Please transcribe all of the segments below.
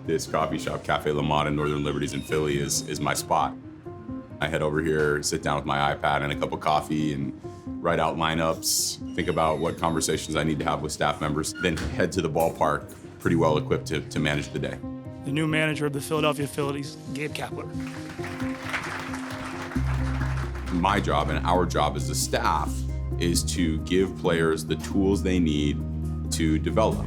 This coffee shop, Cafe La Motte in Northern Liberties in Philly, is my spot. I head over here, sit down with my iPad and a cup of coffee and write out lineups, think about what conversations I need to have with staff members, then head to the ballpark pretty well equipped to manage the day. The new manager of the Philadelphia Phillies, Gabe Kapler. My job and our job as a staff is to give players the tools they need to develop.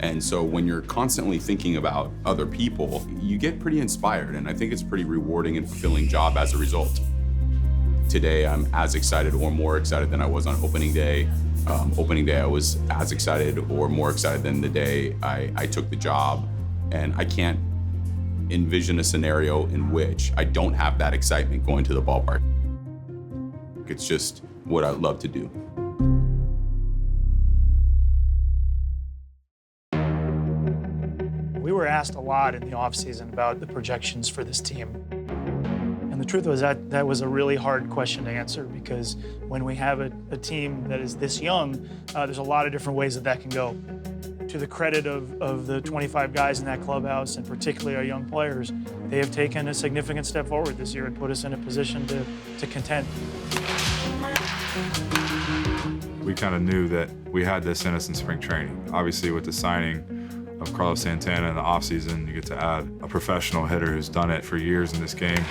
And so when you're constantly thinking about other people, you get pretty inspired, and I think it's a pretty rewarding and fulfilling job as a result. Today, I'm as excited or more excited than I was on opening day. Opening day, I was as excited or more excited than the day I took the job, and I can't envision a scenario in which I don't have that excitement going to the ballpark. It's just what I love to do. We were asked a lot in the offseason about the projections for this team. And the truth was that was a really hard question to answer, because when we have a team that is this young, there's a lot of different ways that can go. To the credit of the 25 guys in that clubhouse, and particularly our young players, they have taken a significant step forward this year and put us in a position to contend. We kind of knew that we had this in us in spring training. Obviously, with the signing of Carlos Santana in the offseason, you get to add a professional hitter who's done it for years in this game.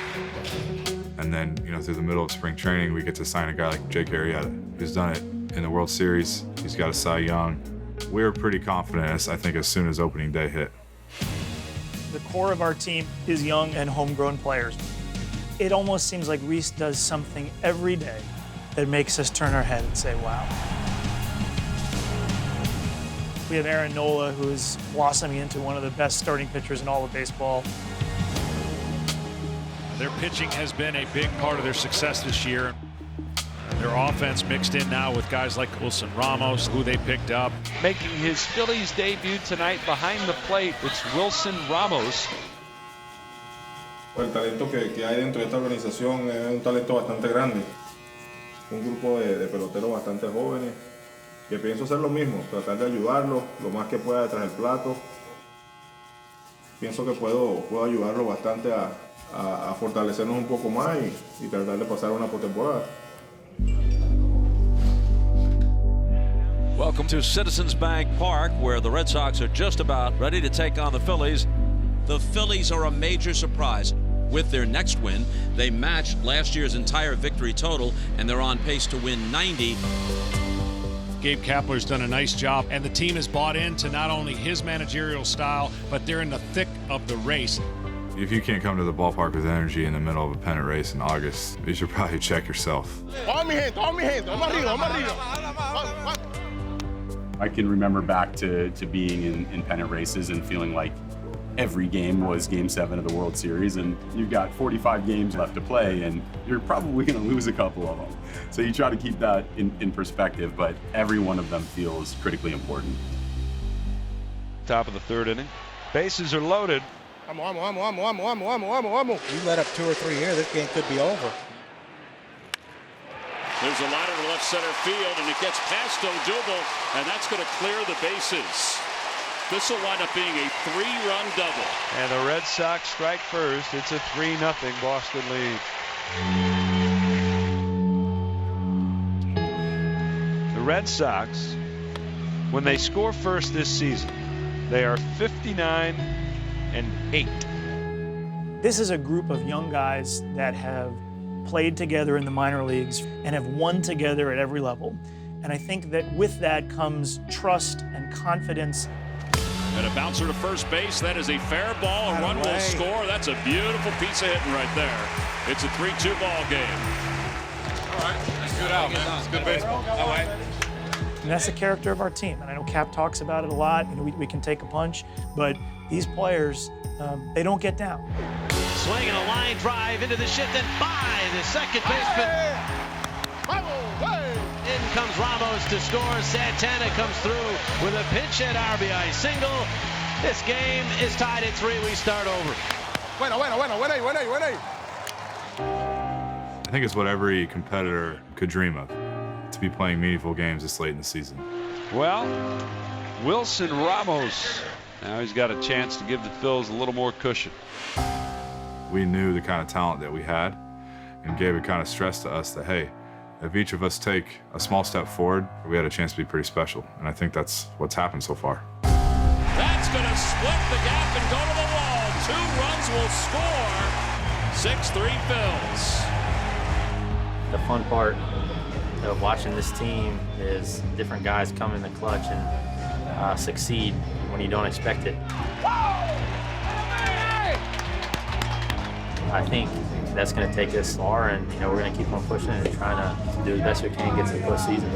And then, through the middle of spring training, we get to sign a guy like Jake Arrieta, who's done it in the World Series. He's got a Cy Young. We were pretty confident, I think, as soon as opening day hit. The core of our team is young and homegrown players. It almost seems like Reese does something every day that makes us turn our head and say, wow. We have Aaron Nola, who is blossoming into one of the best starting pitchers in all of baseball. Their pitching has been a big part of their success this year. Their offense mixed in now with guys like Wilson Ramos, who they picked up. Making his Phillies debut tonight behind the plate, it's Wilson Ramos. El talento que hay dentro de esta organización es un talento bastante grande. Un grupo de peloteros bastante jóvenes, que pienso hacer lo mismo, tratar de ayudarlos lo más que pueda detrás del plato. Pienso que puedo ayudarlos bastante a fortalecernos un poco más y tratar de pasar una postemporada. Welcome to Citizens Bank Park, where the Red Sox are just about ready to take on the Phillies. The Phillies are a major surprise. With their next win, they matched last year's entire victory total, and they're on pace to win 90. Gabe Kapler's done a nice job, and the team has bought into not only his managerial style, but they're in the thick of the race. If you can't come to the ballpark with energy in the middle of a pennant race in August, you should probably check yourself. I can remember back to being in pennant races and feeling like every game was Game 7 of the World Series, and you've got 45 games left to play, and you're probably going to lose a couple of them. So you try to keep that in perspective, but every one of them feels critically important. Top of the third inning. Bases are loaded. You let up 2 or 3 here, this game could be over. There's a liner to left center field, and it gets past Odubel, and that's going to clear the bases. This will wind up being a 3-run double. And the Red Sox strike first. It's a 3-0 Boston lead. The Red Sox, when they score first this season, they are 59-8. This is a group of young guys that have played together in the minor leagues and have won together at every level. And I think that with that comes trust and confidence. And a bouncer to first base. That is a fair ball. A run will score. That's a beautiful piece of hitting right there. It's a 3-2 ball game. All right, that's good out, man. It's good baseball. All right. And that's the character of our team. And I know Cap talks about it a lot. We can take a punch, but these players, they don't get down. Swinging a line drive into the shift and by the second baseman. In comes Ramos to score. Santana comes through with a pinch hit RBI single. This game is tied at 3. We start over. I think it's what every competitor could dream of, to be playing meaningful games this late in the season. Well, Wilson Ramos Now he's got a chance to give the Phils a little more cushion. We knew the kind of talent that we had, and Gabe had kind of stressed to us that, hey, if each of us take a small step forward, we had a chance to be pretty special. And I think that's what's happened so far. That's going to split the gap and go to the wall. 2 runs will score. 6-3 Phils. The fun part of watching this team is different guys come in the clutch and succeed when you don't expect it. I think that's going to take us far, and we're going to keep on pushing and trying to do the best we can to get to the postseason.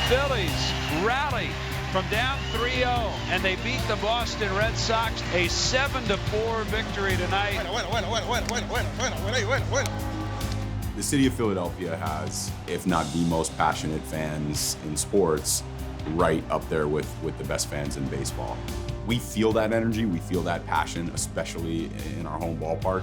Phillies rally from down 3-0, and they beat the Boston Red Sox, a 7-4 victory tonight. The city of Philadelphia has, if not the most passionate fans in sports, right up there with the best fans in baseball. We feel that energy, we feel that passion, especially in our home ballpark.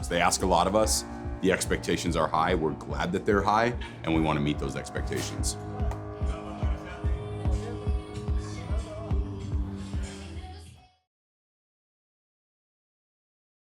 So they ask a lot of us. The expectations are high. We're glad that they're high, and we want to meet those expectations.